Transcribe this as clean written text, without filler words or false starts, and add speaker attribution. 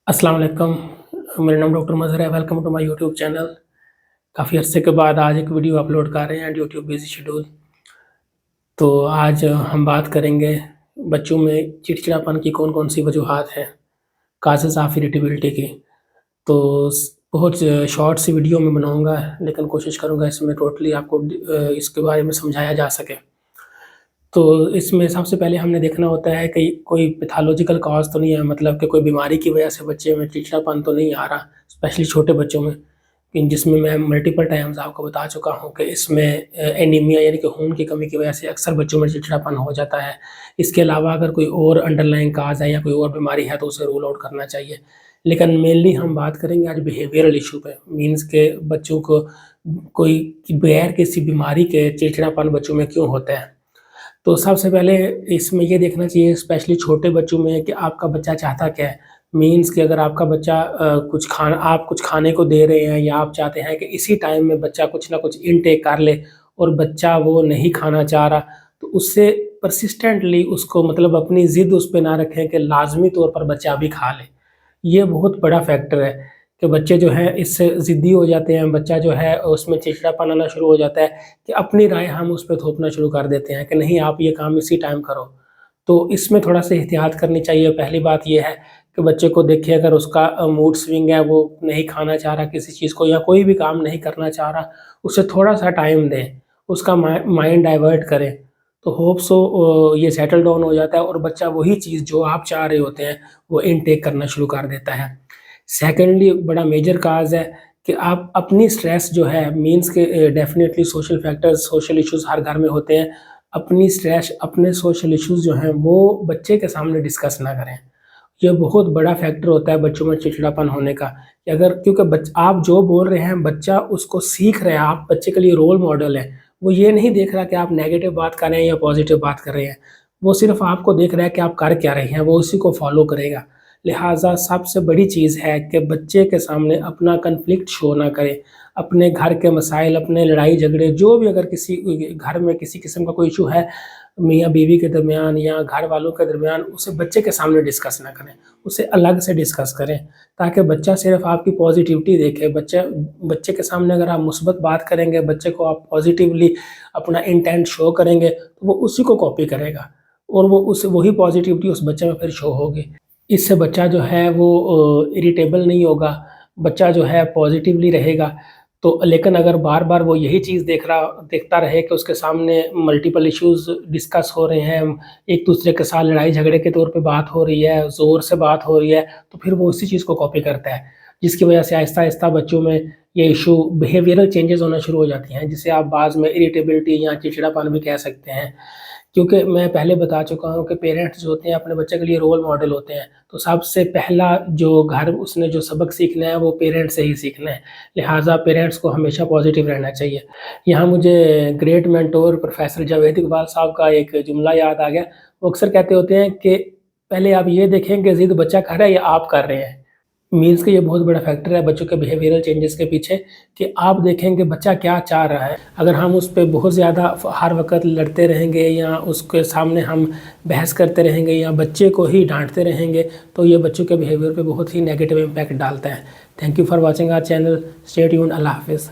Speaker 1: अस्सलाम वालेकुम। मेरा नाम डॉक्टर मज़हर है। Welcome to my YouTube channel. काफ़ी अरसे के बाद आज एक वीडियो अपलोड कर रहे हैं यूट्यूब बिज़ी शेड्यूल। तो आज हम बात करेंगे बच्चों में चिड़चिड़ापन की कौन-कौन सी वजूहात हैं, काज़ेज़ ऑफ इरिटेबिलिटी की। तो बहुत शॉर्ट सी वीडियो मैं बनाऊँगा, लेकिन कोशिश करूँगा इसमें टोटली आपको इसके बारे में समझाया जा सके। तो इसमें सबसे पहले हमने देखना होता है कि कोई पैथोलॉजिकल कॉज़ तो नहीं है, मतलब कि कोई बीमारी की वजह से बच्चे में चिड़चिड़ापन तो नहीं आ रहा, स्पेशली छोटे बच्चों में। जिसमें मैं मल्टीपल टाइम्स आपको बता चुका हूँ कि इसमें एनीमिया यानी कि खून की कमी की वजह से अक्सर बच्चों में चिड़चिड़ापन हो जाता है। इसके अलावा अगर कोई और अंडरलाइंग कॉज़ है या कोई और बीमारी है तो उसे रूल आउट करना चाहिए। लेकिन मेनली हम बात करेंगे आज बिहेवियरल इश्यू पे, मीन्स के बच्चों को कोई बगैर किसी बीमारी के चिड़चिड़ापन बच्चों में क्यों होता है। तो सबसे पहले इसमें ये देखना चाहिए स्पेशली छोटे बच्चों में कि आपका बच्चा चाहता क्या है। मीन्स कि अगर आपका बच्चा आप कुछ खाने को दे रहे हैं या आप चाहते हैं कि इसी टाइम में बच्चा कुछ ना कुछ इनटेक कर ले और बच्चा वो नहीं खाना चाह रहा, तो उससे परसिस्टेंटली उसको मतलब अपनी ज़िद उस पे ना रखें कि लाज़मी तौर पर बच्चा अभी खा ले। ये बहुत बड़ा फैक्टर है कि बच्चे जो हैं इससे ज़िद्दी हो जाते हैं, बच्चा जो है उसमें चिड़चिड़ापन आना शुरू हो जाता है कि अपनी राय हम उस पे थोपना शुरू कर देते हैं कि नहीं आप ये काम इसी टाइम करो। तो इसमें थोड़ा-सा एहतियात करनी चाहिए। पहली बात ये है कि बच्चे को देखिए अगर उसका मूड स्विंग है, वो नहीं खाना चाह रहा किसी चीज़ को या कोई भी काम नहीं करना चाह रहा, उसे थोड़ा-सा टाइम दें, उसका माइंड डाइवर्ट करें। तो होप सो ये सेटल डाउन हो जाता है और बच्चा वही चीज़ जो आप चाह रहे होते हैं, वो इनटेक करना शुरू कर देता है। सेकंडली बड़ा मेजर कॉज़ है कि आप अपनी स्ट्रेस जो है मीन्स के definitely social factors, social issues हर घर में होते हैं। अपनी स्ट्रेस, अपने सोशल इश्यूज़ जो हैं वो बच्चे के सामने डिस्कस ना करें। ये बहुत बड़ा फैक्टर होता है बच्चों में चिड़चिड़ापन होने का कि अगर क्योंकि आप जो बोल रहे हैं बच्चा उसको सीख रहा है, आप बच्चे के लिए रोल मॉडल हैं। वो ये नहीं देख रहा कि आप नेगेटिव बात कर रहे हैं या पॉज़िटिव बात कर रहे हैं। वो सिर्फ़ आपको देख रहा है कि आप कर क्या रहे हैं, वो उसी को फ़ॉलो करेगा। लिहाज़ा सबसे बड़ी चीज़ है कि बच्चे के सामने अपना कॉन्फ्लिक्ट शो ना करें। अपने घर के मसाइल, अपने लड़ाई-झगड़े जो भी अगर किसी घर में किसी किस्म का कोई इश्यू है, मियाँ-बीवी के दरमियान या घर वालों के दरमियान, उसे बच्चे के सामने डिस्कस ना करें। उसे अलग से डिस्कस करें ताकि बच्चा सिर्फ़ आपकी पॉज़िटिविटी देखे। बच्चे के सामने अगर आप मुस्बत बात करेंगे, बच्चे को आप पॉज़िटिवली अपना इंटेंट शो करेंगे, तो वो उसी को कॉपी करेगा और वो उस वही पॉज़िटिविटी उस बच्चे में फिर शो होगी। इससे बच्चा जो है वो इरिटेबल नहीं होगा, बच्चा जो है पॉज़िटिवली रहेगा। तो लेकिन अगर बार-बार वो यही चीज़ देखता रहे कि उसके सामने मल्टीपल इश्यूज़ डिस्कस हो रहे हैं, एक-दूसरे के साथ लड़ाई-झगड़े के तौर पे बात हो रही है, ज़ोर से बात हो रही है, तो फिर वो उसी चीज़ को कॉपी करता है। जिसकी वजह से आहिस्ता-आहिस्ता बच्चों में ये इश्यू बिहेवियरल चेंजेज़ होना शुरू हो जाती हैं, जिसे आप बाद में इरिटेबिलिटी या चिड़चिड़ापन भी कह सकते हैं। क्योंकि मैं पहले बता चुका हूँ कि पेरेंट्स जो होते हैं अपने बच्चे के लिए रोल मॉडल होते हैं। तो सबसे पहला जो घर उसने जो सबक सीखना है वो पेरेंट्स से ही सीखना है। लिहाज़ा पेरेंट्स को हमेशा पॉज़िटिव रहना चाहिए। यहाँ मुझे great mentor professor Javed Iqbal साहब का एक जुमला याद आ गया। वो अक्सर कहते होते हैं कि पहले आप ये देखें कि ज़िद बच्चा कर रहा है या आप कर रहे हैं। मीन्स कि ये बहुत बड़ा फैक्टर है बच्चों के बिहेवियरल चेंजेस के पीछे कि आप देखें कि बच्चा क्या चाह रहा है। अगर हम उस पे बहुत ज़्यादा हर वक़्त लड़ते रहेंगे या उसके सामने हम बहस करते रहेंगे या बच्चे को ही डाँटते रहेंगे, तो ये बच्चों के बिहेवियर पे बहुत ही नेगेटिव इम्पैक्ट डालता है। Thank you for watching our channel. Stay tuned. Allah हाफ़िज़।